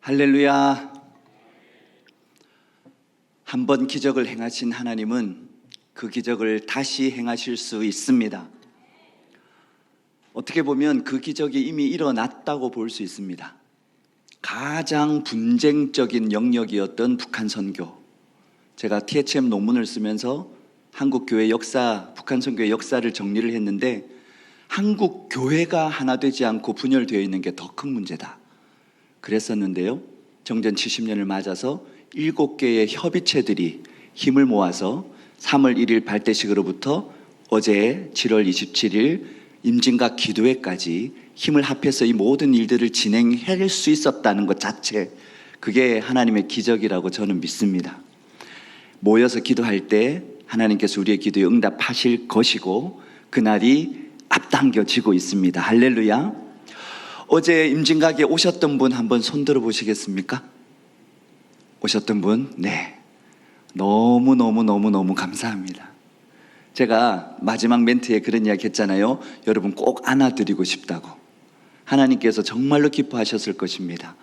할렐루야. 한 번 기적을 행하신 하나님은 그 기적을 다시 행하실 수 있습니다. 어떻게 보면 그 기적이 이미 일어났다고 볼 수 있습니다. 가장 분쟁적인 영역이었던 북한 선교, 제가 THM 논문을 쓰면서 한국 교회 역사, 북한 선교의 역사를 정리를 했는데, 한국 교회가 하나 되지 않고 분열되어 있는 게 더 큰 문제다 그랬었는데요. 정전 70년을 맞아서 7개의 협의체들이 힘을 모아서 3월 1일 발대식으로부터 어제 7월 27일 임진각 기도회까지 힘을 합해서 이 모든 일들을 진행할 수 있었다는 것 자체, 그게 하나님의 기적이라고 저는 믿습니다. 모여서 기도할 때 하나님께서 우리의 기도에 응답하실 것이고, 그날이 앞당겨지고 있습니다. 할렐루야. 어제 임진각에 오셨던 분 한번 손들어 보시겠습니까? 오셨던 분? 네. 너무 감사합니다. 제가 마지막 멘트에 그런 이야기 했잖아요. 여러분 꼭 안아드리고 싶다고. 하나님께서 정말로 기뻐하셨을 것입니다.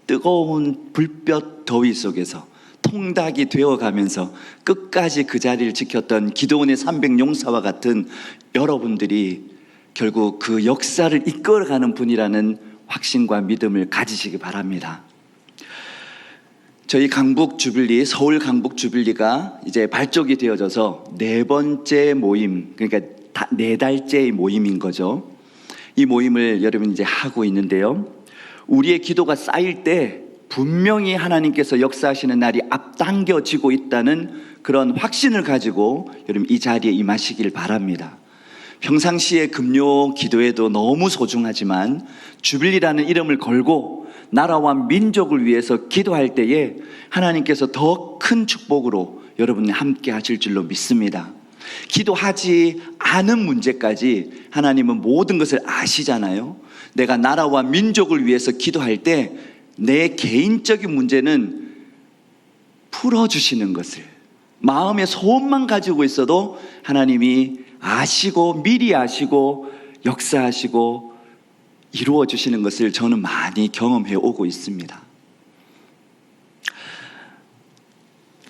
뜨거운 불볕 더위 속에서 통닭이 되어가면서 끝까지 그 자리를 지켰던 기드온의 300용사와 같은 여러분들이 결국 그 역사를 이끌어가는 분이라는 확신과 믿음을 가지시기 바랍니다. 저희 강북 주빌리, 서울 강북 주빌리가 이제 발족이 되어져서 4번째 모임, 그러니까 4달째의 모임인 거죠. 이 모임을 여러분 이제 하고 있는데요. 우리의 기도가 쌓일 때 분명히 하나님께서 역사하시는 날이 앞당겨지고 있다는 그런 확신을 가지고 여러분 이 자리에 임하시길 바랍니다. 평상시에 금요 기도에도 너무 소중하지만 주빌리라는 이름을 걸고 나라와 민족을 위해서 기도할 때에 하나님께서 더 큰 축복으로 여러분이 함께 하실 줄로 믿습니다. 기도하지 않은 문제까지 하나님은 모든 것을 아시잖아요. 내가 나라와 민족을 위해서 기도할 때 내 개인적인 문제는 풀어주시는 것을, 마음의 소원만 가지고 있어도 하나님이 아시고 미리 아시고 역사하시고 이루어 주시는 것을 저는 많이 경험해 오고 있습니다.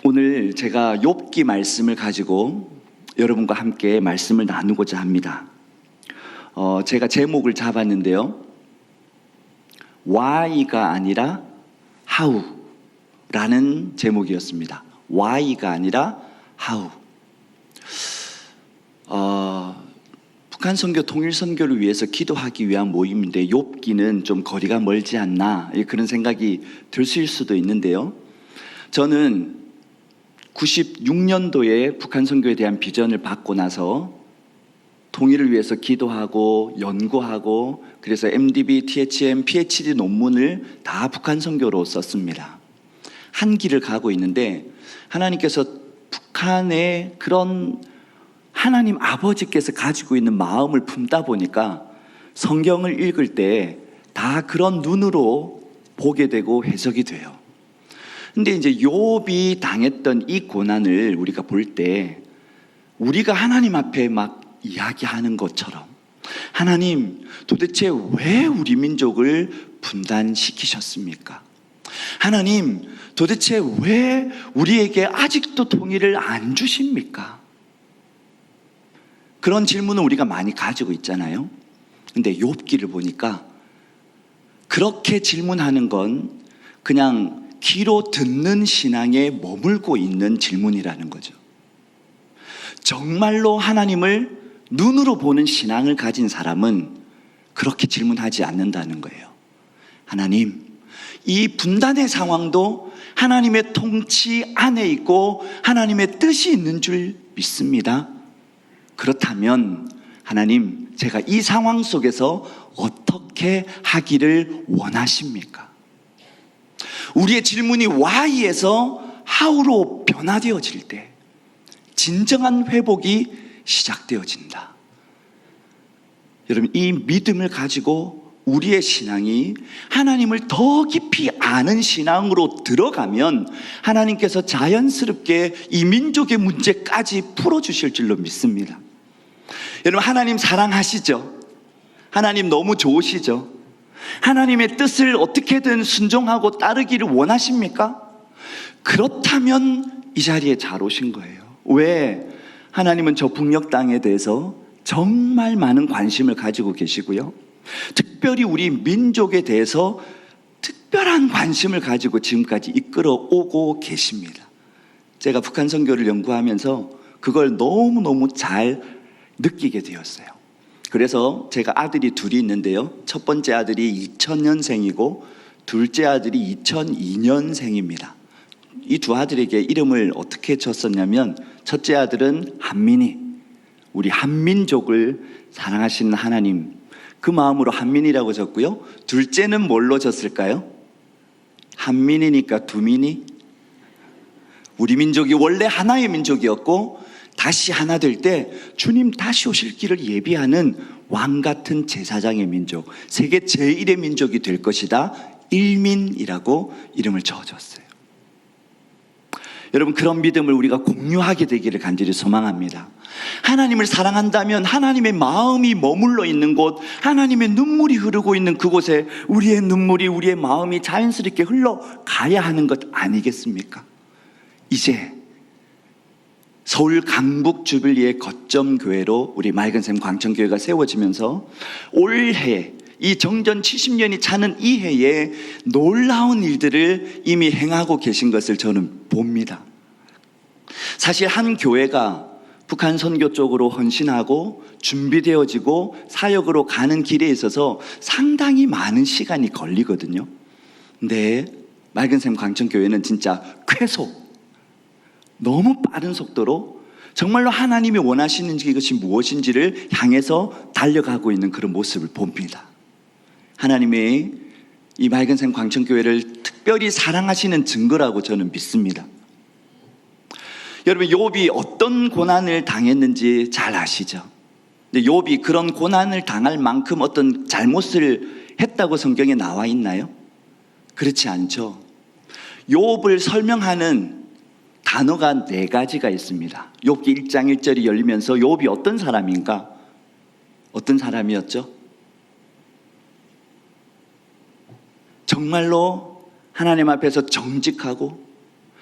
오늘 제가 욥기 말씀을 가지고 여러분과 함께 말씀을 나누고자 합니다. 제가 제목을 잡았는데요. Why가 아니라 How라는 제목이었습니다. Why가 아니라 How. 북한 선교, 통일 선교를 위해서 기도하기 위한 모임인데 욥기는 좀 거리가 멀지 않나, 그런 생각이 들 수도 있는데요. 저는 96년도에 북한 선교에 대한 비전을 받고 나서 통일을 위해서 기도하고 연구하고, 그래서 MDB, THM, PhD 논문을 다 북한 선교로 썼습니다. 한 길을 가고 있는데 하나님께서 북한의 그런 하나님 아버지께서 가지고 있는 마음을 품다 보니까 성경을 읽을 때 다 그런 눈으로 보게 되고 해석이 돼요. 근데 이제 욥이 당했던 이 고난을 우리가 볼 때 우리가 하나님 앞에 막 이야기하는 것처럼, 하나님 도대체 왜 우리 민족을 분단시키셨습니까? 하나님 도대체 왜 우리에게 아직도 통일을 안 주십니까? 그런 질문을 우리가 많이 가지고 있잖아요. 근데 욥기를 보니까 그렇게 질문하는 건 그냥 귀로 듣는 신앙에 머물고 있는 질문이라는 거죠. 정말로 하나님을 눈으로 보는 신앙을 가진 사람은 그렇게 질문하지 않는다는 거예요. 하나님, 이 분단의 상황도 하나님의 통치 안에 있고 하나님의 뜻이 있는 줄 믿습니다. 그렇다면 하나님, 제가 이 상황 속에서 어떻게 하기를 원하십니까? 우리의 질문이 why에서 how로 변화되어질 때 진정한 회복이 시작되어진다. 여러분, 이 믿음을 가지고 우리의 신앙이 하나님을 더 깊이 아는 신앙으로 들어가면 하나님께서 자연스럽게 이 민족의 문제까지 풀어주실 줄로 믿습니다. 여러분, 하나님 사랑하시죠? 하나님 너무 좋으시죠? 하나님의 뜻을 어떻게든 순종하고 따르기를 원하십니까? 그렇다면 이 자리에 잘 오신 거예요. 왜? 하나님은 저 북녘 땅에 대해서 정말 많은 관심을 가지고 계시고요, 특별히 우리 민족에 대해서 특별한 관심을 가지고 지금까지 이끌어 오고 계십니다. 제가 북한 선교를 연구하면서 그걸 너무너무 잘 느끼게 되었어요. 그래서 제가 아들이 둘이 있는데요, 첫 번째 아들이 2000년생이고 둘째 아들이 2002년생입니다. 이 두 아들에게 이름을 어떻게 줬었냐면, 첫째 아들은 한민이, 우리 한민족을 사랑하시는 하나님, 그 마음으로 한민이라고 졌고요, 둘째는 뭘로 졌을까요? 한민이니까 두민이. 우리 민족이 원래 하나의 민족이었고 다시 하나 될 때 주님 다시 오실 길을 예비하는 왕 같은 제사장의 민족, 세계 제1의 민족이 될 것이다, 일민이라고 이름을 지어줬어요. 여러분, 그런 믿음을 우리가 공유하게 되기를 간절히 소망합니다. 하나님을 사랑한다면 하나님의 마음이 머물러 있는 곳, 하나님의 눈물이 흐르고 있는 그곳에 우리의 눈물이, 우리의 마음이 자연스럽게 흘러가야 하는 것 아니겠습니까? 이제 서울 강북 주빌리의 거점 교회로 우리 맑은샘 광천교회가 세워지면서 올해 이 정전 70년이 차는 이 해에 놀라운 일들을 이미 행하고 계신 것을 저는 봅니다. 사실 한 교회가 북한 선교 쪽으로 헌신하고 준비되어지고 사역으로 가는 길에 있어서 상당히 많은 시간이 걸리거든요. 근데 맑은샘 광천교회는 진짜 쾌속, 너무 빠른 속도로 정말로 하나님이 원하시는 것이 무엇인지를 향해서 달려가고 있는 그런 모습을 봅니다. 하나님이 이 맑은샘 광천교회를 특별히 사랑하시는 증거라고 저는 믿습니다. 여러분, 욥이 어떤 고난을 당했는지 잘 아시죠? 근데 욥이 그런 고난을 당할 만큼 어떤 잘못을 했다고 성경에 나와 있나요? 그렇지 않죠. 욥을 설명하는 단어가 4가지가 있습니다. 욥기 1장 1절이 열리면서 욥이 어떤 사람인가? 어떤 사람이었죠? 정말로 하나님 앞에서 정직하고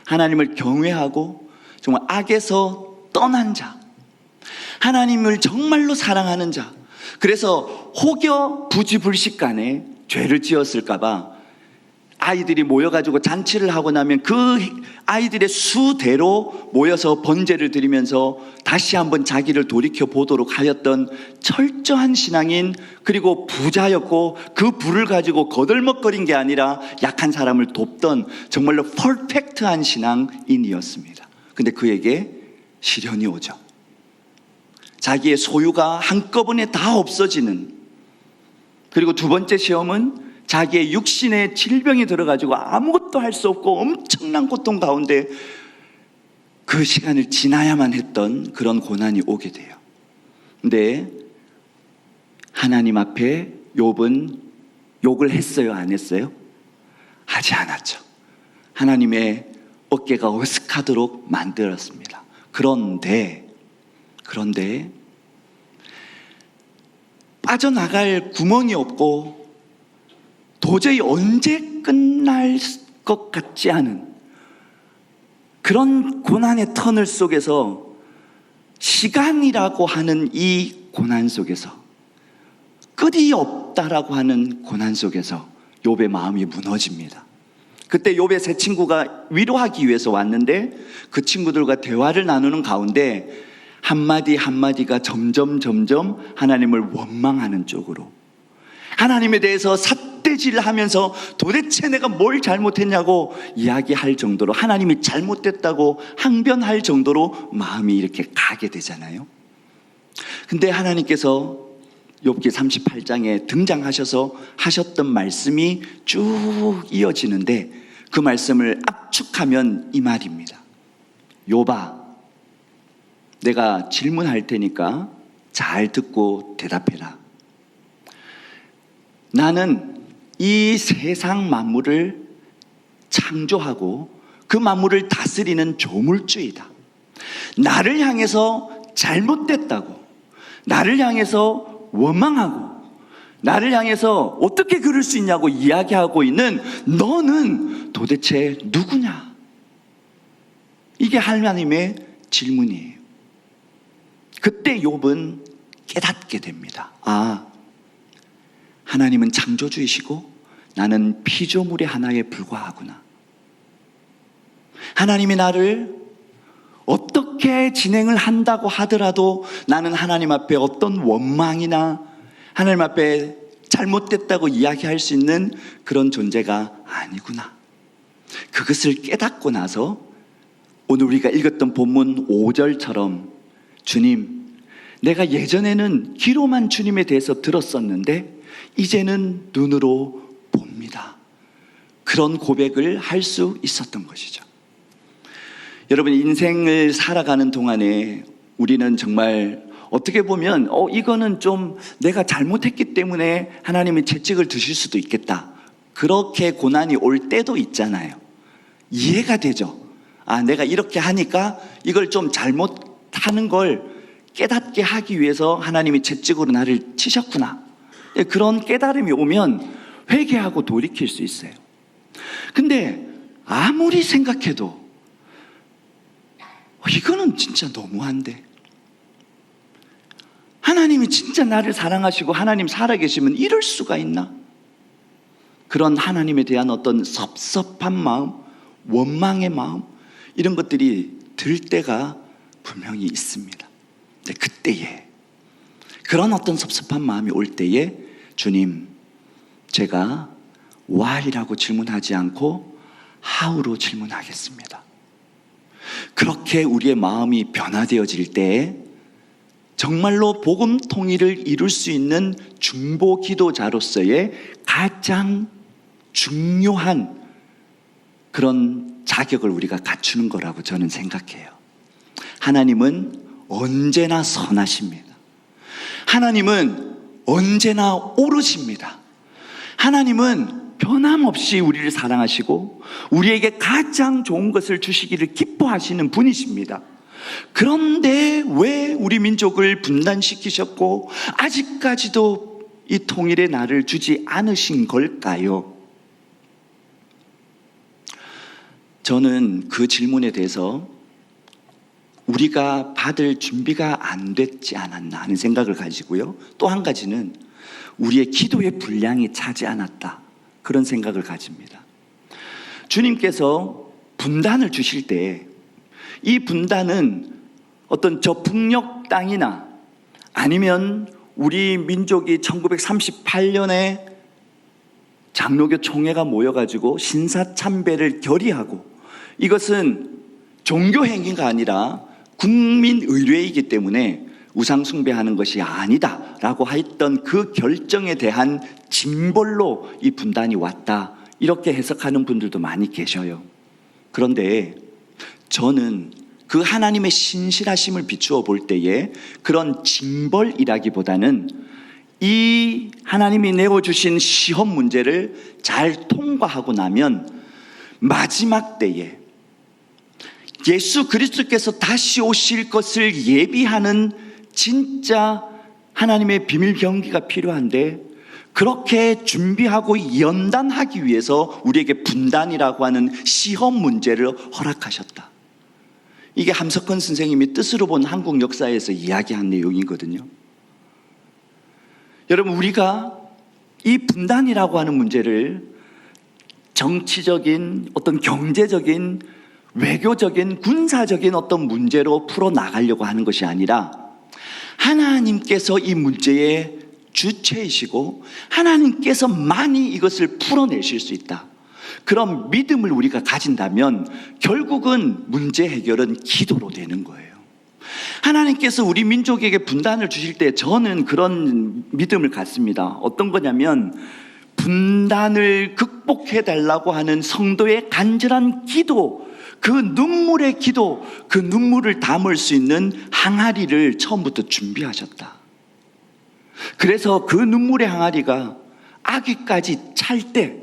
하나님을 경외하고 정말 악에서 떠난 자, 하나님을 정말로 사랑하는 자. 그래서 혹여 부지불식간에 죄를 지었을까봐 아이들이 모여가지고 잔치를 하고 나면 그 아이들의 수대로 모여서 번제를 드리면서 다시 한번 자기를 돌이켜 보도록 하였던 철저한 신앙인, 그리고 부자였고 그 부를 가지고 거들먹거린 게 아니라 약한 사람을 돕던 정말로 퍼펙트한 신앙인이었습니다. 근데 그에게 시련이 오죠. 자기의 소유가 한꺼번에 다 없어지는, 그리고 두 번째 시험은 자기의 육신에 질병이 들어가지고 아무것도 할 수 없고 엄청난 고통 가운데 그 시간을 지나야만 했던 그런 고난이 오게 돼요. 근데 하나님 앞에 욥은 욕을 했어요, 안 했어요? 하지 않았죠. 하나님의 어깨가 어색하도록 만들었습니다. 그런데 빠져나갈 구멍이 없고 도저히 언제 끝날 것 같지 않은 그런 고난의 터널 속에서, 시간이라고 하는 이 고난 속에서, 끝이 없다라고 하는 고난 속에서 욥의 마음이 무너집니다. 그때 욥의 세 친구가 위로하기 위해서 왔는데 그 친구들과 대화를 나누는 가운데 한마디 한마디가 점점 하나님을 원망하는 쪽으로, 하나님에 대해서 삿대질을 하면서 도대체 내가 뭘 잘못했냐고 이야기할 정도로, 하나님이 잘못됐다고 항변할 정도로 마음이 이렇게 가게 되잖아요. 근데 하나님께서 욥기 38장에 등장하셔서 하셨던 말씀이 쭉 이어지는데 그 말씀을 압축하면 이 말입니다. 욥아, 내가 질문할 테니까 잘 듣고 대답해라. 나는 이 세상 만물을 창조하고 그 만물을 다스리는 조물주이다. 나를 향해서 잘못됐다고, 나를 향해서 원망하고 나를 향해서 어떻게 그럴 수 있냐고 이야기하고 있는 너는 도대체 누구냐? 이게 하나님의 질문이에요. 그때 욥은 깨닫게 됩니다. 아, 하나님은 창조주이시고 나는 피조물의 하나에 불과하구나. 하나님이 나를 어떻게 진행을 한다고 하더라도 나는 하나님 앞에 어떤 원망이나 하나님 앞에 잘못됐다고 이야기할 수 있는 그런 존재가 아니구나. 그것을 깨닫고 나서 오늘 우리가 읽었던 본문 5절처럼 주님, 내가 예전에는 귀로만 주님에 대해서 들었었는데 이제는 눈으로 봅니다. 그런 고백을 할 수 있었던 것이죠. 여러분, 인생을 살아가는 동안에 우리는 정말 어떻게 보면 이거는 좀 내가 잘못했기 때문에 하나님이 채찍을 드실 수도 있겠다, 그렇게 고난이 올 때도 있잖아요. 이해가 되죠. 아, 내가 이렇게 하니까 이걸 좀 잘못하는 걸 깨닫게 하기 위해서 하나님이 채찍으로 나를 치셨구나. 그런 깨달음이 오면 회개하고 돌이킬 수 있어요. 근데 아무리 생각해도 이거는 진짜 너무한데, 하나님이 진짜 나를 사랑하시고 하나님 살아계시면 이럴 수가 있나? 그런 하나님에 대한 어떤 섭섭한 마음, 원망의 마음, 이런 것들이 들 때가 분명히 있습니다. 근데 그때에, 그런 어떤 섭섭한 마음이 올 때에 주님, 제가 why라고 질문하지 않고 how로 질문하겠습니다. 그렇게 우리의 마음이 변화되어질 때 정말로 복음 통일을 이룰 수 있는 중보 기도자로서의 가장 중요한 그런 자격을 우리가 갖추는 거라고 저는 생각해요. 하나님은 언제나 선하십니다. 하나님은 언제나 오르십니다. 하나님은 변함없이 우리를 사랑하시고 우리에게 가장 좋은 것을 주시기를 기뻐하시는 분이십니다. 그런데 왜 우리 민족을 분단시키셨고 아직까지도 이 통일의 날을 주지 않으신 걸까요? 저는 그 질문에 대해서 우리가 받을 준비가 안 됐지 않았나 하는 생각을 가지고요, 또 한 가지는 우리의 기도의 분량이 차지 않았다, 그런 생각을 가집니다. 주님께서 분단을 주실 때 이 분단은 어떤 저풍력 땅이나 아니면 우리 민족이 1938년에 장로교 총회가 모여가지고 신사참배를 결의하고, 이것은 종교행위가 아니라 국민의례이기 때문에 우상숭배하는 것이 아니다라고 했던 그 결정에 대한 징벌로 이 분단이 왔다, 이렇게 해석하는 분들도 많이 계셔요. 그런데 저는 그 하나님의 신실하심을 비추어 볼 때에 그런 징벌이라기보다는 이 하나님이 내어주신 시험 문제를 잘 통과하고 나면 마지막 때에 예수 그리스도께서 다시 오실 것을 예비하는 진짜 하나님의 비밀 경기가 필요한데, 그렇게 준비하고 연단하기 위해서 우리에게 분단이라고 하는 시험 문제를 허락하셨다. 이게 함석헌 선생님이 뜻으로 본 한국 역사에서 이야기한 내용이거든요. 여러분, 우리가 이 분단이라고 하는 문제를 정치적인, 어떤 경제적인, 외교적인, 군사적인 어떤 문제로 풀어나가려고 하는 것이 아니라 하나님께서 이 문제의 주체이시고 하나님께서만이 이것을 풀어내실 수 있다, 그런 믿음을 우리가 가진다면 결국은 문제 해결은 기도로 되는 거예요. 하나님께서 우리 민족에게 분단을 주실 때 저는 그런 믿음을 갖습니다. 어떤 거냐면 분단을 극복해 달라고 하는 성도의 간절한 기도, 그 눈물의 기도, 그 눈물을 담을 수 있는 항아리를 처음부터 준비하셨다. 그래서 그 눈물의 항아리가 아기까지 찰 때,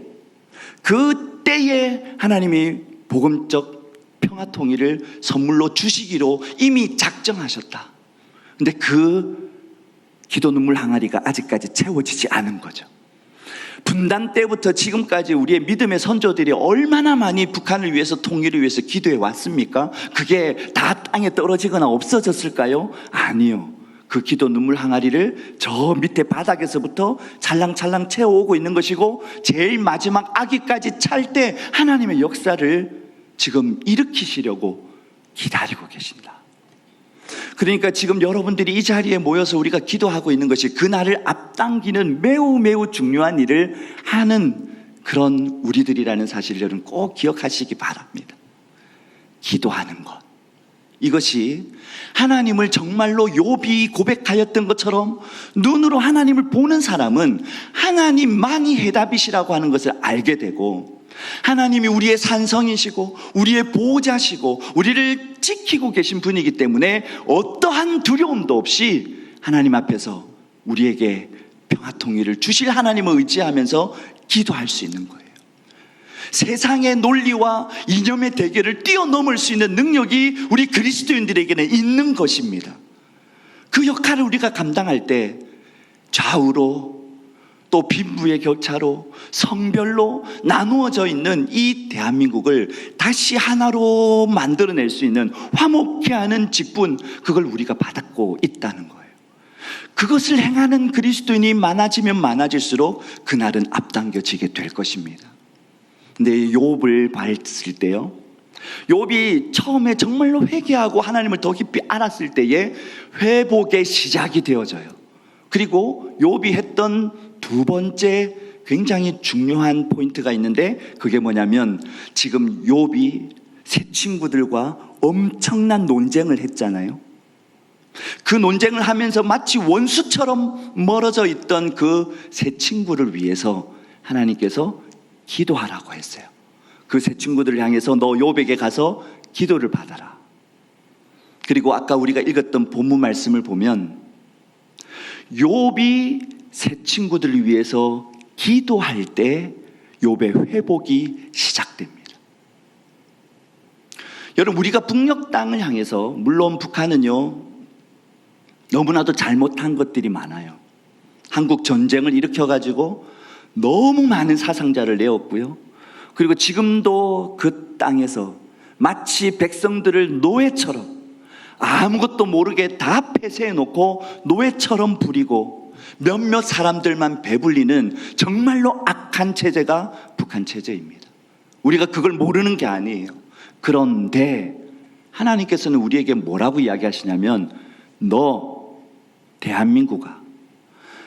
그 때에 하나님이 복음적 평화 통일을 선물로 주시기로 이미 작정하셨다. 근데 그 기도 눈물 항아리가 아직까지 채워지지 않은 거죠. 분단 때부터 지금까지 우리의 믿음의 선조들이 얼마나 많이 북한을 위해서, 통일을 위해서 기도해 왔습니까? 그게 다 땅에 떨어지거나 없어졌을까요? 아니요. 그 기도 눈물 항아리를 저 밑에 바닥에서부터 찰랑찰랑 채워오고 있는 것이고, 제일 마지막 아기까지 찰 때 하나님의 역사를 지금 일으키시려고 기다리고 계신다. 그러니까 지금 여러분들이 이 자리에 모여서 우리가 기도하고 있는 것이 그날을 앞당기는 매우 매우 중요한 일을 하는 그런 우리들이라는 사실을 여러분 꼭 기억하시기 바랍니다. 기도하는 것, 이것이 하나님을 정말로 욥이 고백하였던 것처럼 눈으로 하나님을 보는 사람은 하나님만이 해답이시라고 하는 것을 알게 되고, 하나님이 우리의 산성이시고 우리의 보호자시고 우리를 지키고 계신 분이기 때문에 어떠한 두려움도 없이 하나님 앞에서 우리에게 평화통일을 주실 하나님을 의지하면서 기도할 수 있는 거예요. 세상의 논리와 이념의 대결을 뛰어넘을 수 있는 능력이 우리 그리스도인들에게는 있는 것입니다. 그 역할을 우리가 감당할 때 좌우로 또 빈부의 격차로 성별로 나누어져 있는 이 대한민국을 다시 하나로 만들어낼 수 있는 화목케 하는 직분, 그걸 우리가 받고 있다는 거예요. 그것을 행하는 그리스도인이 많아지면 많아질수록 그날은 앞당겨지게 될 것입니다. 근데 욥을 봤을 때요, 욥이 처음에 정말로 회개하고 하나님을 더 깊이 알았을 때에 회복의 시작이 되어져요. 그리고 욥이 했던 두 번째 굉장히 중요한 포인트가 있는데, 그게 뭐냐면 지금 욥이 새 친구들과 엄청난 논쟁을 했잖아요. 그 논쟁을 하면서 마치 원수처럼 멀어져 있던 그 새 친구를 위해서 하나님께서 기도하라고 했어요. 그 새 친구들을 향해서 너 욥에게 가서 기도를 받아라. 그리고 아까 우리가 읽었던 본문 말씀을 보면 욥이 새 친구들을 위해서 기도할 때 욥의 회복이 시작됩니다. 여러분, 우리가 북녘 땅을 향해서, 물론 북한은요 너무나도 잘못한 것들이 많아요. 한국 전쟁을 일으켜가지고 너무 많은 사상자를 내었고요, 그리고 지금도 그 땅에서 마치 백성들을 노예처럼 아무것도 모르게 다 폐쇄해놓고 노예처럼 부리고 몇몇 사람들만 배불리는 정말로 악한 체제가 북한 체제입니다. 우리가 그걸 모르는 게 아니에요. 그런데 하나님께서는 우리에게 뭐라고 이야기하시냐면, 너 대한민국아,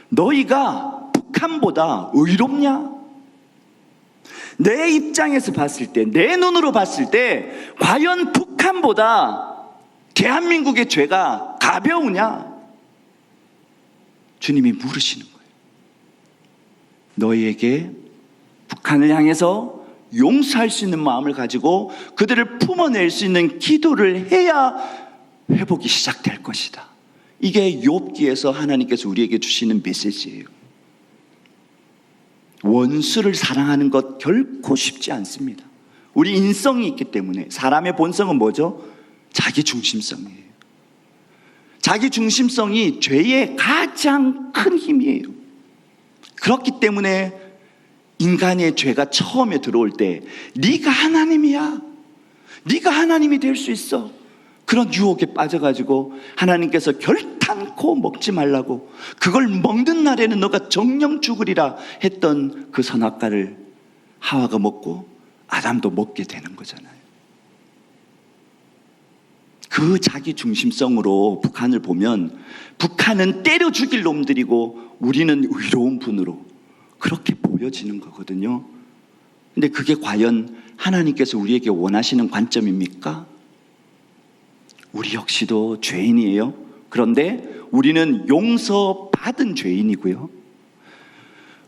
너희가 북한보다 의롭냐? 내 입장에서 봤을 때, 내 눈으로 봤을 때 과연 북한보다 대한민국의 죄가 가벼우냐? 주님이 물으시는 거예요. 너희에게 북한을 향해서 용서할 수 있는 마음을 가지고 그들을 품어낼 수 있는 기도를 해야 회복이 시작될 것이다. 이게 욥기에서 하나님께서 우리에게 주시는 메시지예요. 원수를 사랑하는 것 결코 쉽지 않습니다. 우리 인성이 있기 때문에. 사람의 본성은 뭐죠? 자기중심성이에요. 자기중심성이 죄의 가장 큰 힘이에요. 그렇기 때문에 인간의 죄가 처음에 들어올 때 네가 하나님이야, 네가 하나님이 될 수 있어, 그런 유혹에 빠져가지고 하나님께서 결탄코 먹지 말라고, 그걸 먹는 날에는 너가 정령 죽으리라 했던 그 선악과를 하와가 먹고 아담도 먹게 되는 거잖아요. 그 자기 중심성으로 북한을 보면 북한은 때려 죽일 놈들이고 우리는 의로운 분으로 그렇게 보여지는 거거든요. 근데 그게 과연 하나님께서 우리에게 원하시는 관점입니까? 우리 역시도 죄인이에요. 그런데 우리는 용서받은 죄인이고요,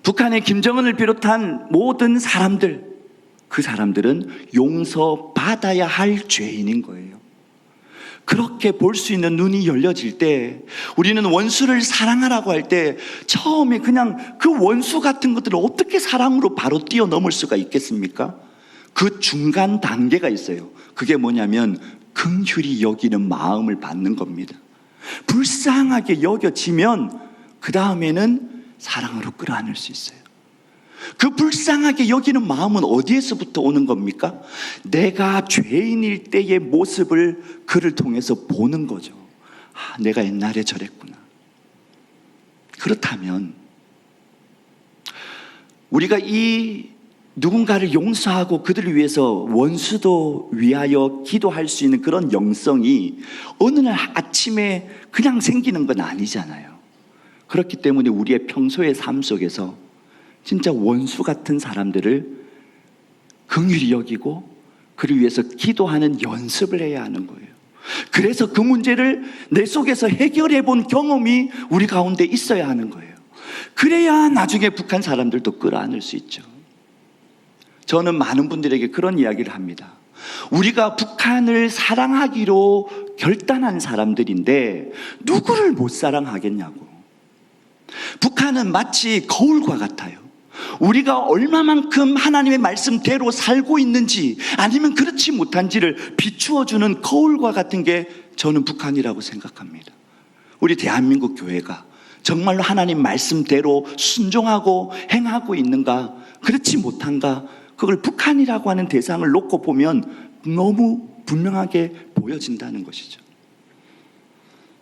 북한의 김정은을 비롯한 모든 사람들, 그 사람들은 용서받아야 할 죄인인 거예요. 그렇게 볼 수 있는 눈이 열려질 때, 우리는 원수를 사랑하라고 할 때 처음에 그냥 그 원수 같은 것들을 어떻게 사랑으로 바로 뛰어넘을 수가 있겠습니까? 그 중간 단계가 있어요. 그게 뭐냐면 긍휼히 여기는 마음을 받는 겁니다. 불쌍하게 여겨지면 그 다음에는 사랑으로 끌어안을 수 있어요. 그 불쌍하게 여기는 마음은 어디에서부터 오는 겁니까? 내가 죄인일 때의 모습을 그를 통해서 보는 거죠. 아, 내가 옛날에 저랬구나. 그렇다면 우리가 이 누군가를 용서하고 그들을 위해서 원수도 위하여 기도할 수 있는 그런 영성이 어느 날 아침에 그냥 생기는 건 아니잖아요. 그렇기 때문에 우리의 평소의 삶 속에서 진짜 원수 같은 사람들을 긍휼히 여기고 그를 위해서 기도하는 연습을 해야 하는 거예요. 그래서 그 문제를 내 속에서 해결해 본 경험이 우리 가운데 있어야 하는 거예요. 그래야 나중에 북한 사람들도 끌어안을 수 있죠. 저는 많은 분들에게 그런 이야기를 합니다. 우리가 북한을 사랑하기로 결단한 사람들인데 누구를 못 사랑하겠냐고. 북한은 마치 거울과 같아요. 우리가 얼마만큼 하나님의 말씀대로 살고 있는지 아니면 그렇지 못한지를 비추어주는 거울과 같은 게 저는 북한이라고 생각합니다. 우리 대한민국 교회가 정말로 하나님 말씀대로 순종하고 행하고 있는가, 그렇지 못한가, 그걸 북한이라고 하는 대상을 놓고 보면 너무 분명하게 보여진다는 것이죠.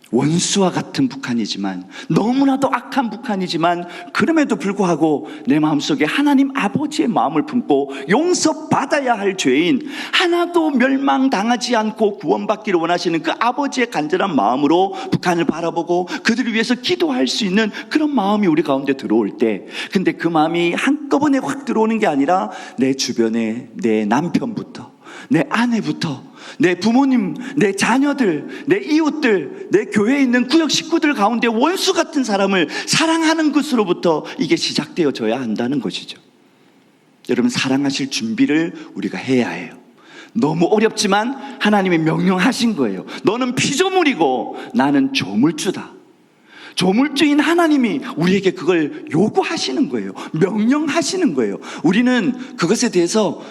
원수와 같은 북한이지만, 너무나도 악한 북한이지만, 그럼에도 불구하고 내 마음속에 하나님 아버지의 마음을 품고 용서받아야 할 죄인, 하나도 멸망당하지 않고 구원받기를 원하시는 그 아버지의 간절한 마음으로 북한을 바라보고 그들을 위해서 기도할 수 있는 그런 마음이 우리 가운데 들어올 때, 근데 그 마음이 한꺼번에 확 들어오는 게 아니라 내 주변에 내 남편부터, 내 아내부터, 내 부모님, 내 자녀들, 내 이웃들, 내 교회에 있는 구역 식구들 가운데 원수 같은 사람을 사랑하는 것으로부터 이게 시작되어져야 한다는 것이죠. 여러분, 사랑하실 준비를 우리가 해야 해요. 너무 어렵지만 하나님이 명령하신 거예요. 너는 피조물이고 나는 조물주다. 조물주인 하나님이 우리에게 그걸 요구하시는 거예요. 명령하시는 거예요. 우리는 그것에 대해서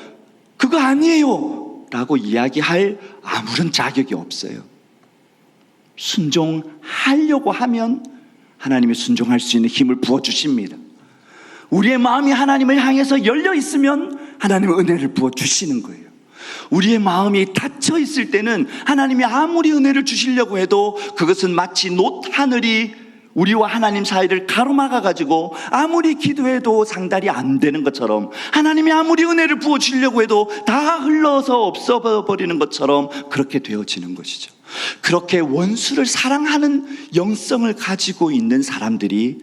그거 아니에요 라고 이야기할 아무런 자격이 없어요. 순종하려고 하면 하나님이 순종할 수 있는 힘을 부어주십니다. 우리의 마음이 하나님을 향해서 열려 있으면 하나님은 은혜를 부어주시는 거예요. 우리의 마음이 닫혀 있을 때는 하나님이 아무리 은혜를 주시려고 해도 그것은 마치 놋하늘이 우리와 하나님 사이를 가로막아가지고 아무리 기도해도 상달이 안 되는 것처럼, 하나님이 아무리 은혜를 부어주려고 해도 다 흘러서 없어버리는 것처럼 그렇게 되어지는 것이죠. 그렇게 원수를 사랑하는 영성을 가지고 있는 사람들이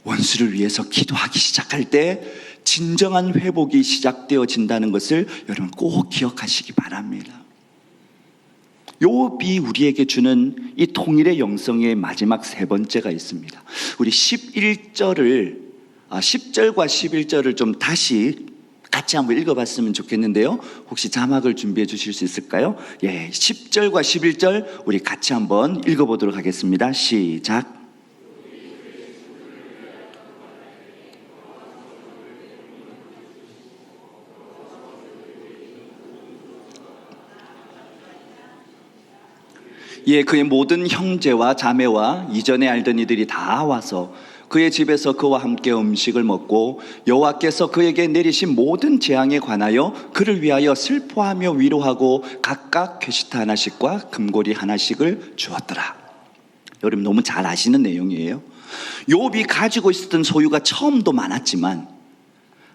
원수를 위해서 기도하기 시작할 때 진정한 회복이 시작되어진다는 것을 여러분 꼭 기억하시기 바랍니다. 욥이 우리에게 주는 이 통일의 영성의 마지막 세 번째가 있습니다. 우리 10절과 11절을 좀 다시 같이 한번 읽어봤으면 좋겠는데요. 혹시 자막을 준비해 주실 수 있을까요? 10절과 11절 우리 같이 한번 읽어보도록 하겠습니다. 시작. 그의 모든 형제와 자매와 이전에 알던 이들이 다 와서 그의 집에서 그와 함께 음식을 먹고 여호와께서 그에게 내리신 모든 재앙에 관하여 그를 위하여 슬퍼하며 위로하고 각각 괴시타 하나씩과 금고리 하나씩을 주었더라. 여러분 너무 잘 아시는 내용이에요. 욥이 가지고 있었던 소유가 처음도 많았지만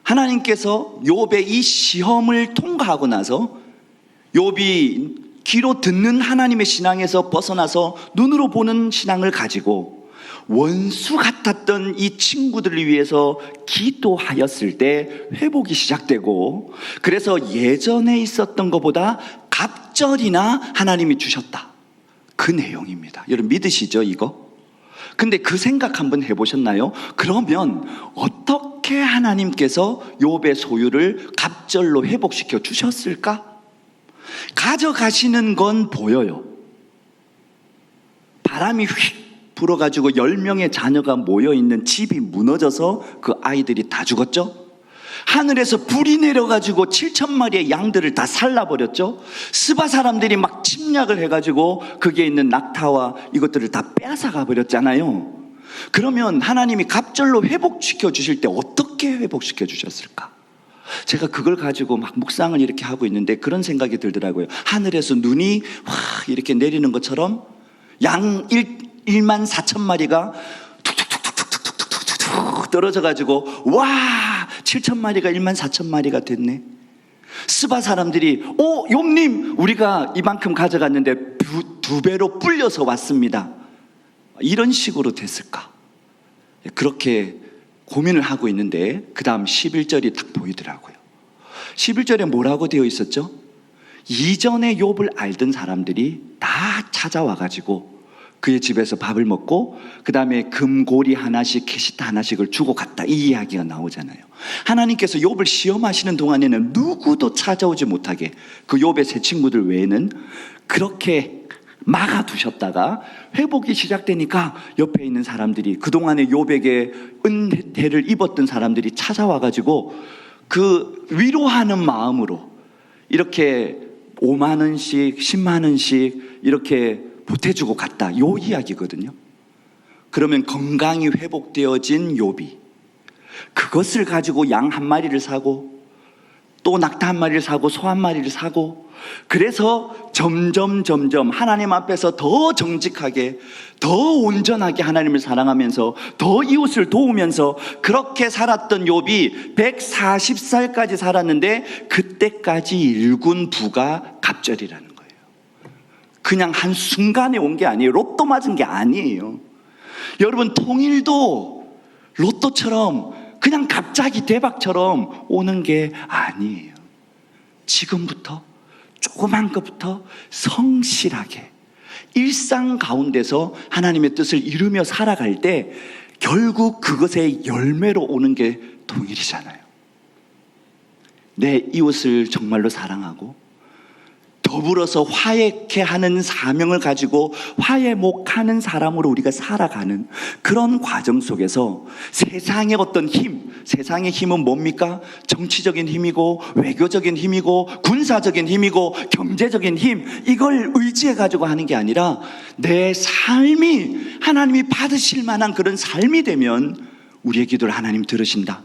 하나님께서 욥의 이 시험을 통과하고 나서 욥이 귀로 듣는 하나님의 신앙에서 벗어나서 눈으로 보는 신앙을 가지고 원수 같았던 이 친구들을 위해서 기도하였을 때 회복이 시작되고, 그래서 예전에 있었던 것보다 갑절이나 하나님이 주셨다, 그 내용입니다. 여러분 믿으시죠 이거? 근데 그 생각 한번 해보셨나요? 그러면 어떻게 하나님께서 욥의 소유를 갑절로 회복시켜 주셨을까? 가져가시는 건 보여요. 바람이 휙 불어가지고 10명의 자녀가 모여있는 집이 무너져서 그 아이들이 다 죽었죠. 하늘에서 불이 내려가지고 7,000마리의 양들을 다 살라버렸죠. 스바 사람들이 막 침략을 해가지고 거기에 있는 낙타와 이것들을 다 빼앗아가 버렸잖아요. 그러면 하나님이 갑절로 회복시켜 주실 때 어떻게 회복시켜 주셨을까? 제가 그걸 가지고 막 묵상을 이렇게 하고 있는데 그런 생각이 들더라고요. 하늘에서 눈이 확 이렇게 내리는 것처럼 양 1만 4천 마리가 툭툭툭툭툭툭툭 떨어져 가지고 와 7천 마리가 1만 4천 마리가 됐네. 스바 사람들이 욥님 우리가 이만큼 가져갔는데 두 배로 불려서 왔습니다. 이런 식으로 됐을까? 그렇게 고민을 하고 있는데 그 다음 11절이 딱 보이더라고요. 11절에 뭐라고 되어 있었죠? 이전에 욥을 알던 사람들이 다 찾아와가지고 그의 집에서 밥을 먹고 그 다음에 금고리 하나씩 캐시타 하나씩을 주고 갔다, 이 이야기가 나오잖아요. 하나님께서 욥을 시험하시는 동안에는 누구도 찾아오지 못하게 그 욥의 세 친구들 외에는 그렇게 막아두셨다가 회복이 시작되니까 옆에 있는 사람들이, 그동안에 욥에게 은혜를 입었던 사람들이 찾아와가지고 그 위로하는 마음으로 이렇게 5만 원씩 10만 원씩 이렇게 보태주고 갔다, 요 이야기거든요. 그러면 건강이 회복되어진 욥이 그것을 가지고 양 한 마리를 사고 또 낙타 한 마리를 사고 소 한 마리를 사고, 그래서 점점 하나님 앞에서 더 정직하게, 더 온전하게 하나님을 사랑하면서 더 이웃을 도우면서 그렇게 살았던 욥이 140살까지 살았는데 그때까지 일군 부가 갑절이라는 거예요. 그냥 한순간에 온 게 아니에요. 로또 맞은 게 아니에요. 여러분, 통일도 로또처럼 그냥 갑자기 대박처럼 오는 게 아니에요. 지금부터 조그만 것부터 성실하게 일상 가운데서 하나님의 뜻을 이루며 살아갈 때 결국 그것의 열매로 오는 게 통일이잖아요. 내 이웃을 정말로 사랑하고 더불어서 화해케 하는 사명을 가지고 화해목하는 사람으로 우리가 살아가는 그런 과정 속에서 세상의 어떤 힘, 세상의 힘은 뭡니까? 정치적인 힘이고 외교적인 힘이고 군사적인 힘이고 경제적인 힘, 이걸 의지해 가지고 하는 게 아니라 내 삶이 하나님이 받으실 만한 그런 삶이 되면 우리의 기도를 하나님 들으신다,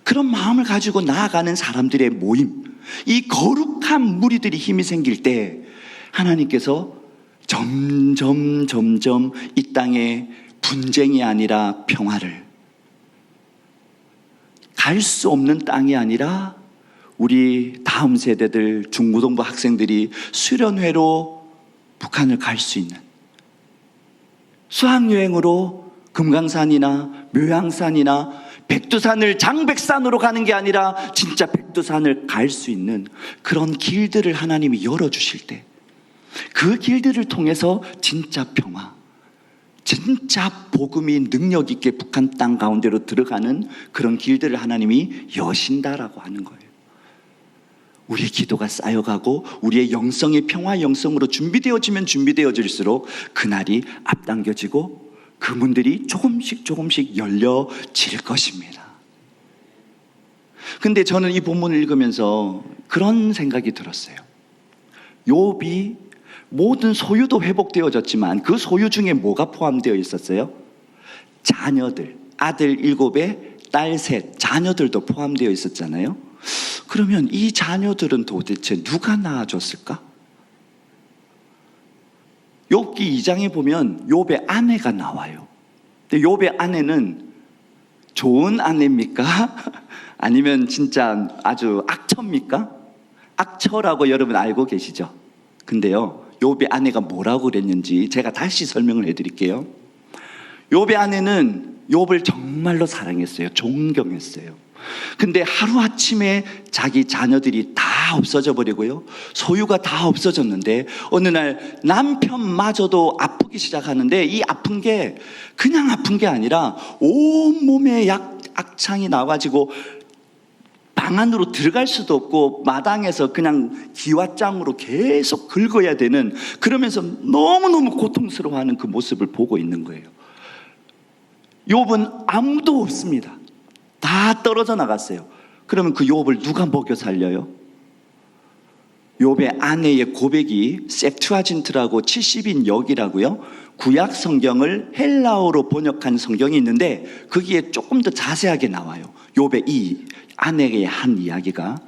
그런 마음을 가지고 나아가는 사람들의 모임, 이 거룩한 무리들이 힘이 생길 때 하나님께서 점점 이 땅에 분쟁이 아니라 평화를, 갈 수 없는 땅이 아니라 우리 다음 세대들 중고등부 학생들이 수련회로 북한을 갈 수 있는, 수학여행으로 금강산이나 묘양산이나 백두산을 장백산으로 가는 게 아니라 진짜 백두산을 갈 수 있는 그런 길들을 하나님이 열어주실 때, 그 길들을 통해서 진짜 평화, 진짜 복음이 능력 있게 북한 땅 가운데로 들어가는 그런 길들을 하나님이 여신다라고 하는 거예요. 우리의 기도가 쌓여가고 우리의 영성이 평화 영성으로 준비되어지면 준비되어질수록 그날이 앞당겨지고 그 문들이 조금씩 열려질 것입니다. 근데 저는 이 본문을 읽으면서 그런 생각이 들었어요. 욥이 모든 소유도 회복되어졌지만 그 소유 중에 뭐가 포함되어 있었어요? 자녀들, 아들 7에 딸 3, 자녀들도 포함되어 있었잖아요. 그러면 이 자녀들은 도대체 누가 낳아줬을까? 욥기 2장에 보면 욥의 아내가 나와요. 근데 욥의 아내는 좋은 아내입니까? 아니면 진짜 아주 악처입니까? 악처라고 여러분 알고 계시죠? 근데요, 욥의 아내가 뭐라고 그랬는지 제가 다시 설명을 해드릴게요. 욥의 아내는 욥을 정말로 사랑했어요. 존경했어요. 근데 하루아침에 자기 자녀들이 다 없어져 버리고요, 소유가 다 없어졌는데 어느 날 남편마저도 아프기 시작하는데, 이 아픈 게 그냥 아픈 게 아니라 온몸에 악창이 나가지고 방 안으로 들어갈 수도 없고 마당에서 그냥 기왓장으로 계속 긁어야 되는, 그러면서 너무너무 고통스러워하는 그 모습을 보고 있는 거예요. 욥은 아무도 없습니다. 다 떨어져 나갔어요. 그러면 그 욥을 누가 먹여 살려요? 욥의 아내의 고백이 셉투아진트라고 70인 역이라고요. 구약 성경을 헬라어로 번역한 성경이 있는데 거기에 조금 더 자세하게 나와요. 욥의 이 아내의 한 이야기가,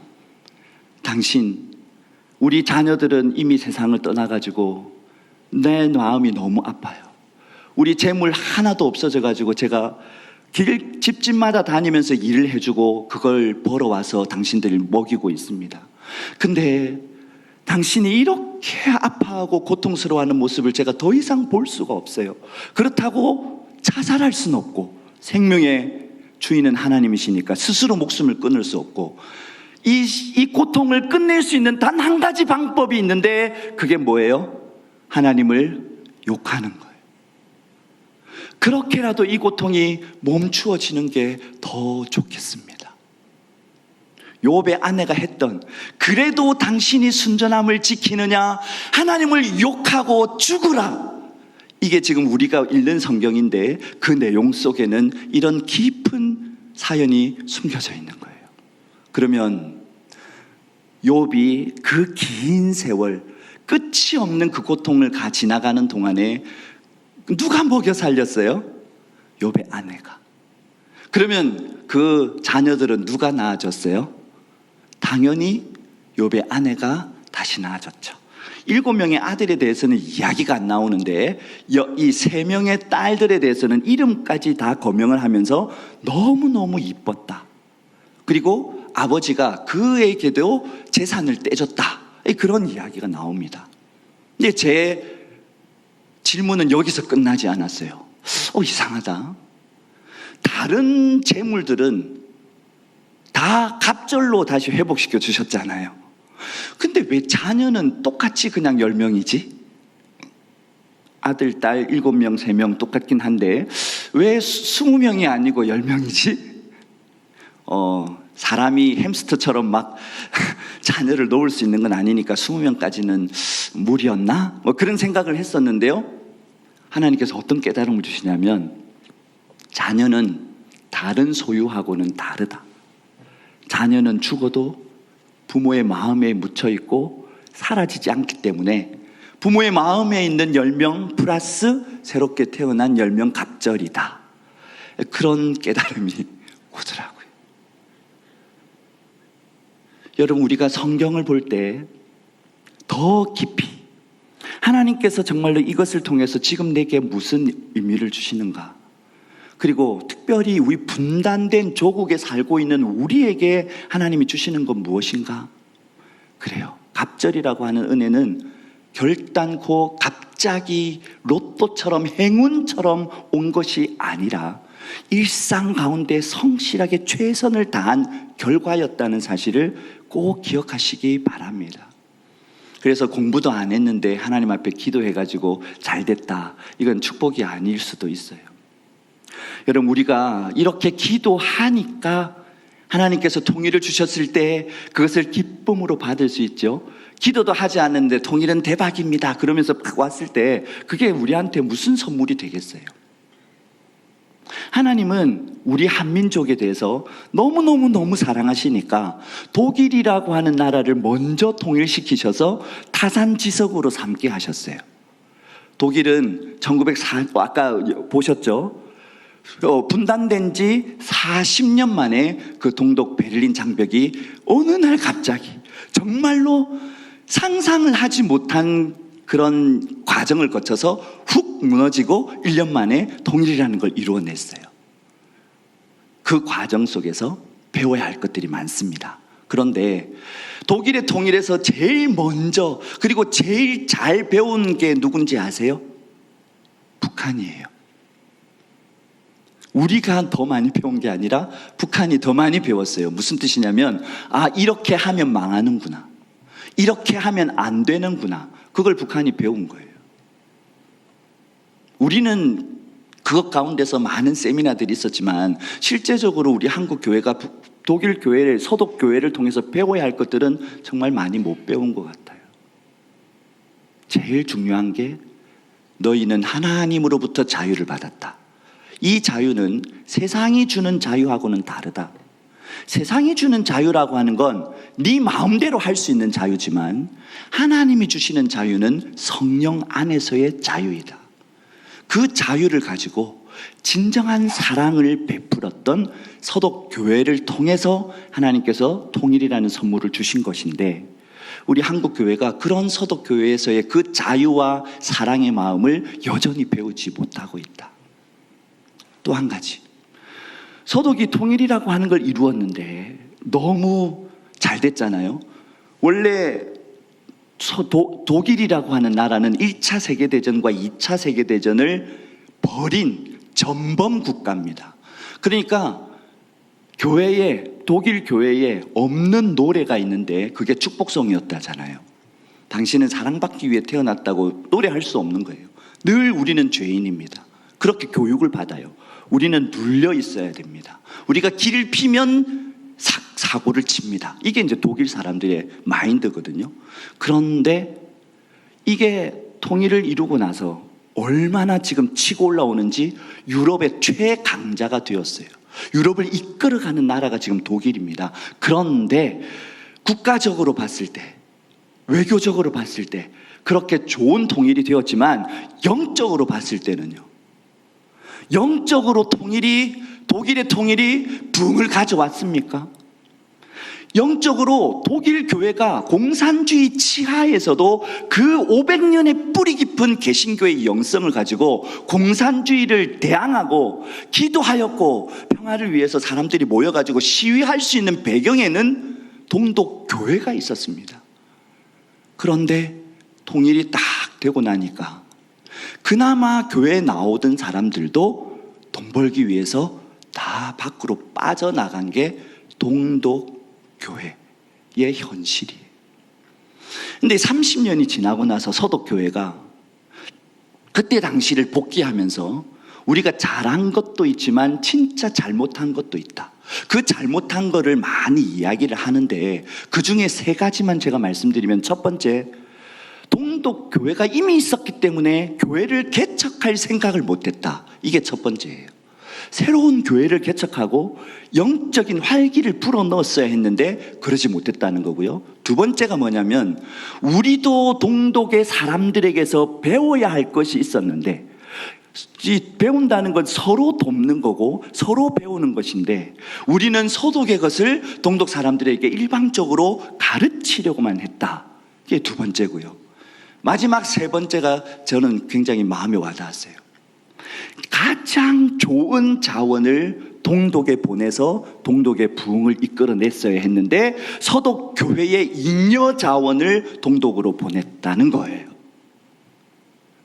당신, 우리 자녀들은 이미 세상을 떠나가지고 내 마음이 너무 아파요. 우리 재물 하나도 없어져가지고 제가 집집마다 다니면서 일을 해주고 그걸 벌어와서 당신들을 먹이고 있습니다. 근데 당신이 이렇게 아파하고 고통스러워하는 모습을 제가 더 이상 볼 수가 없어요. 그렇다고 자살할 수는 없고, 생명의 주인은 하나님이시니까 스스로 목숨을 끊을 수 없고, 이 고통을 끝낼 수 있는 단 한 가지 방법이 있는데 그게 뭐예요? 하나님을 욕하는 거예요. 그렇게라도 이 고통이 멈추어지는 게 더 좋겠습니다. 욥의 아내가 했던, 그래도 당신이 순전함을 지키느냐, 하나님을 욕하고 죽으라, 이게 지금 우리가 읽는 성경인데 그 내용 속에는 이런 깊은 사연이 숨겨져 있는 거예요. 그러면 욥이 그 긴 세월, 끝이 없는 그 고통을 지나가는 동안에 누가 먹여 살렸어요? 욥의 아내가. 그러면 그 자녀들은 누가 낳아줬어요? 당연히 욥의 아내가 다시 낳아줬죠. 7명의 아들에 대해서는 이야기가 안 나오는데 이 3명의 딸들에 대해서는 이름까지 다 거명을 하면서 너무너무 이뻤다. 그리고 아버지가 그에게도 재산을 떼줬다. 그런 이야기가 나옵니다. 근데 제 질문은 여기서 끝나지 않았어요. 이상하다. 다른 재물들은 다 갑절로 다시 회복시켜 주셨잖아요. 근데 왜 자녀는 똑같이 그냥 10명이지? 아들, 딸 7명, 3명 똑같긴 한데 왜 20명이 아니고 10명이지? 사람이 햄스터처럼 막 자녀를 놓을 수 있는 건 아니니까 20명까지는 무리였나? 그런 생각을 했었는데요. 하나님께서 어떤 깨달음을 주시냐면, 자녀는 다른 소유하고는 다르다. 자녀는 죽어도 부모의 마음에 묻혀있고 사라지지 않기 때문에 부모의 마음에 있는 10명 플러스 새롭게 태어난 10명 갑절이다. 그런 깨달음이 오더라고요. 여러분, 우리가 성경을 볼 때 더 깊이 하나님께서 정말로 이것을 통해서 지금 내게 무슨 의미를 주시는가, 그리고 특별히 우리 분단된 조국에 살고 있는 우리에게 하나님이 주시는 건 무엇인가? 그래요. 갑절이라고 하는 은혜는 결단코 갑자기 로또처럼 행운처럼 온 것이 아니라 일상 가운데 성실하게 최선을 다한 결과였다는 사실을 꼭 기억하시기 바랍니다. 그래서 공부도 안 했는데 하나님 앞에 기도해가지고 잘 됐다, 이건 축복이 아닐 수도 있어요. 여러분, 우리가 이렇게 기도하니까 하나님께서 통일을 주셨을 때 그것을 기쁨으로 받을 수 있죠. 기도도 하지 않는데 통일은 대박입니다 그러면서 왔을 때 그게 우리한테 무슨 선물이 되겠어요? 하나님은 우리 한민족에 대해서 너무너무 사랑하시니까 독일이라고 하는 나라를 먼저 통일시키셔서 타산지석으로 삼게 하셨어요. 독일은 1904, 아까 보셨죠? 분단된 지 40년 만에 그 동독 베를린 장벽이 어느 날 갑자기 정말로 상상을 하지 못한 그런 과정을 거쳐서 훅 무너지고 1년 만에 통일이라는 걸 이루어냈어요. 그 과정 속에서 배워야 할 것들이 많습니다. 그런데 독일의 통일에서 제일 먼저 그리고 제일 잘 배운 게 누군지 아세요? 북한이에요. 우리가 더 많이 배운 게 아니라 북한이 더 많이 배웠어요. 무슨 뜻이냐면, 이렇게 하면 망하는구나, 이렇게 하면 안 되는구나, 그걸 북한이 배운 거예요. 우리는 그것 가운데서 많은 세미나들이 있었지만 실제적으로 우리 한국 교회가 독일 교회를, 서독 교회를 통해서 배워야 할 것들은 정말 많이 못 배운 것 같아요. 제일 중요한 게, 너희는 하나님으로부터 자유를 받았다. 이 자유는 세상이 주는 자유하고는 다르다. 세상이 주는 자유라고 하는 건 네 마음대로 할 수 있는 자유지만 하나님이 주시는 자유는 성령 안에서의 자유이다. 그 자유를 가지고 진정한 사랑을 베풀었던 서독교회를 통해서 하나님께서 통일이라는 선물을 주신 것인데, 우리 한국교회가 그런 서독교회에서의 그 자유와 사랑의 마음을 여전히 배우지 못하고 있다. 또 한 가지, 서독이 통일이라고 하는 걸 이루었는데 너무 잘 됐잖아요. 원래 독일이라고 하는 나라는 1차 세계대전과 2차 세계대전을 벌인 전범 국가입니다. 그러니까 독일 교회에 없는 노래가 있는데 그게 축복송이었다잖아요. 당신은 사랑받기 위해 태어났다고 노래할 수 없는 거예요. 늘 우리는 죄인입니다. 그렇게 교육을 받아요. 우리는 눌려 있어야 됩니다. 우리가 길을 피면 사고를 칩니다. 이게 이제 독일 사람들의 마인드거든요. 그런데 이게 통일을 이루고 나서 얼마나 지금 치고 올라오는지 유럽의 최강자가 되었어요. 유럽을 이끌어가는 나라가 지금 독일입니다. 그런데 국가적으로 봤을 때, 외교적으로 봤을 때 그렇게 좋은 통일이 되었지만 영적으로 봤을 때는요, 영적으로 독일의 통일이 부흥을 가져왔습니까? 영적으로 독일 교회가 공산주의 치하에서도 그 500년의 뿌리 깊은 개신교의 영성을 가지고 공산주의를 대항하고 기도하였고, 평화를 위해서 사람들이 모여가지고 시위할 수 있는 배경에는 동독 교회가 있었습니다. 그런데 통일이 딱 되고 나니까 그나마 교회에 나오던 사람들도 돈 벌기 위해서 다 밖으로 빠져나간 게 동독 교회의 현실이에요. 근데 30년이 지나고 나서 서독교회가 그때 당시를 복귀하면서 우리가 잘한 것도 있지만 진짜 잘못한 것도 있다. 그 잘못한 거를 많이 이야기를 하는데 그 중에 3가지만 제가 말씀드리면, 첫 번째, 동독교회가 이미 있었기 때문에 교회를 개척할 생각을 못했다. 이게 첫 번째예요. 새로운 교회를 개척하고 영적인 활기를 불어넣었어야 했는데 그러지 못했다는 거고요. 두 번째가 뭐냐면, 우리도 동독의 사람들에게서 배워야 할 것이 있었는데, 배운다는 건 서로 돕는 거고 서로 배우는 것인데, 우리는 서독의 것을 동독 사람들에게 일방적으로 가르치려고만 했다. 이게 두 번째고요. 마지막 3번째가 저는 굉장히 마음에 와닿았어요. 가장 좋은 자원을 동독에 보내서 동독의 부흥을 이끌어냈어야 했는데 서독 교회의 잉여 자원을 동독으로 보냈다는 거예요.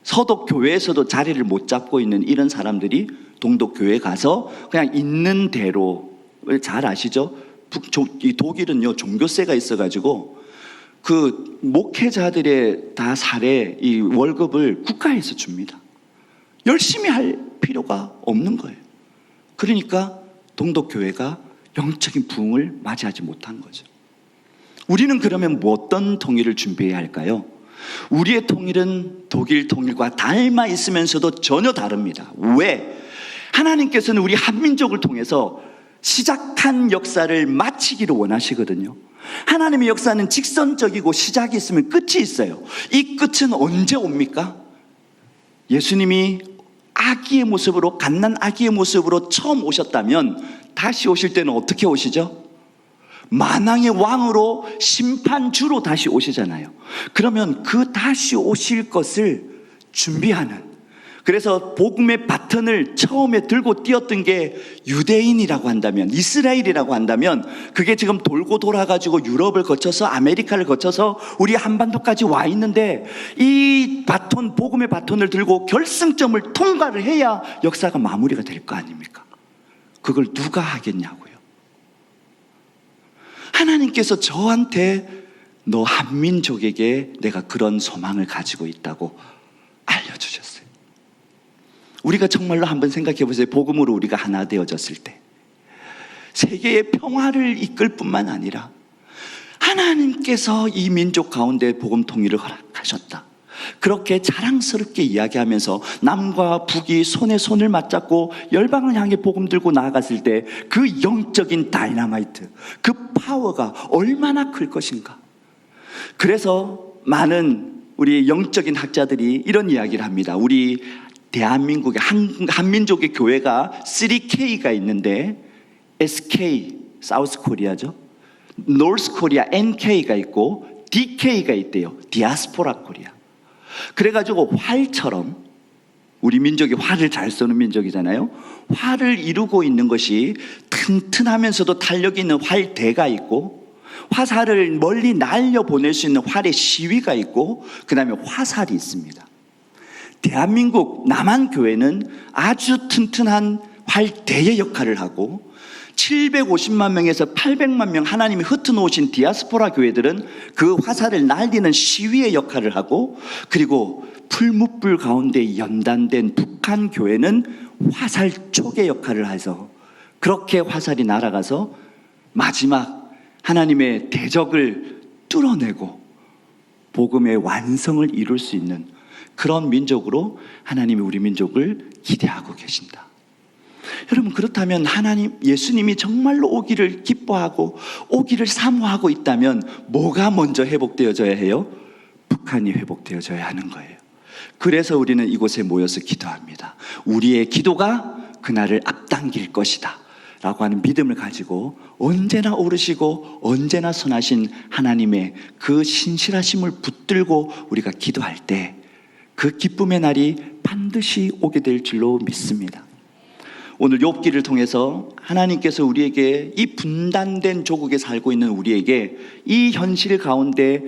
서독 교회에서도 자리를 못 잡고 있는 이런 사람들이 동독 교회에 가서 그냥 있는 대로, 잘 아시죠? 이 독일은요 종교세가 있어가지고 그 목회자들의 다 살에 이 월급을 국가에서 줍니다. 열심히 할 필요가 없는 거예요. 그러니까 동독교회가 영적인 부흥을 맞이하지 못한 거죠. 우리는 그러면 어떤 통일을 준비해야 할까요? 우리의 통일은 독일 통일과 닮아 있으면서도 전혀 다릅니다. 왜? 하나님께서는 우리 한민족을 통해서 시작한 역사를 마치기를 원하시거든요. 하나님의 역사는 직선적이고 시작이 있으면 끝이 있어요. 이 끝은 언제 옵니까? 예수님이 아기의 모습으로, 갓난 아기의 모습으로 처음 오셨다면 다시 오실 때는 어떻게 오시죠? 만왕의 왕으로 심판주로 다시 오시잖아요. 그러면 그 다시 오실 것을 준비하는, 그래서 복음의 바톤을 처음에 들고 뛰었던 게 유대인이라고 한다면, 이스라엘이라고 한다면, 그게 지금 돌고 돌아가지고 유럽을 거쳐서 아메리카를 거쳐서 우리 한반도까지 와 있는데, 이 바톤, 복음의 바톤을 들고 결승점을 통과를 해야 역사가 마무리가 될 거 아닙니까? 그걸 누가 하겠냐고요. 하나님께서 저한테 너 한민족에게 내가 그런 소망을 가지고 있다고 알려주셨어요. 우리가 정말로 한번 생각해 보세요. 복음으로 우리가 하나 되어졌을 때 세계의 평화를 이끌 뿐만 아니라 하나님께서 이 민족 가운데 복음 통일을 허락하셨다. 그렇게 자랑스럽게 이야기하면서 남과 북이 손에 손을 맞잡고 열방을 향해 복음 들고 나아갔을 때 그 영적인 다이너마이트, 그 파워가 얼마나 클 것인가. 그래서 많은 우리 영적인 학자들이 이런 이야기를 합니다. 우리 대한민국의 한민족의 교회가 3K가 있는데 SK, 사우스 코리아죠. 노스 코리아 NK가 있고 DK가 있대요. 디아스포라 코리아. 그래가지고 활처럼, 우리 민족이 활을 잘 쏘는 민족이잖아요. 활을 이루고 있는 것이 튼튼하면서도 탄력이 있는 활대가 있고, 화살을 멀리 날려보낼 수 있는 활의 시위가 있고, 그 다음에 화살이 있습니다. 대한민국 남한교회는 아주 튼튼한 활대의 역할을 하고, 750만 명에서 800만 명 하나님이 흩어놓으신 디아스포라 교회들은 그 화살을 날리는 시위의 역할을 하고, 그리고 풀무불 가운데 연단된 북한 교회는 화살 촉의 역할을 해서 그렇게 화살이 날아가서 마지막 하나님의 대적을 뚫어내고 복음의 완성을 이룰 수 있는 그런 민족으로 하나님이 우리 민족을 기대하고 계신다. 여러분, 그렇다면 하나님, 예수님이 정말로 오기를 기뻐하고 오기를 사모하고 있다면 뭐가 먼저 회복되어져야 해요? 북한이 회복되어져야 하는 거예요. 그래서 우리는 이곳에 모여서 기도합니다. 우리의 기도가 그날을 앞당길 것이다 라고 하는 믿음을 가지고 언제나 오르시고 언제나 선하신 하나님의 그 신실하심을 붙들고 우리가 기도할 때 그 기쁨의 날이 반드시 오게 될 줄로 믿습니다. 오늘 욥기를 통해서 하나님께서 우리에게 이 분단된 조국에 살고 있는 우리에게 이 현실 가운데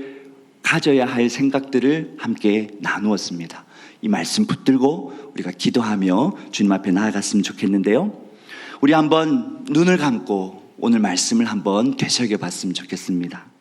가져야 할 생각들을 함께 나누었습니다. 이 말씀 붙들고 우리가 기도하며 주님 앞에 나아갔으면 좋겠는데요. 우리 한번 눈을 감고 오늘 말씀을 한번 되새겨 봤으면 좋겠습니다.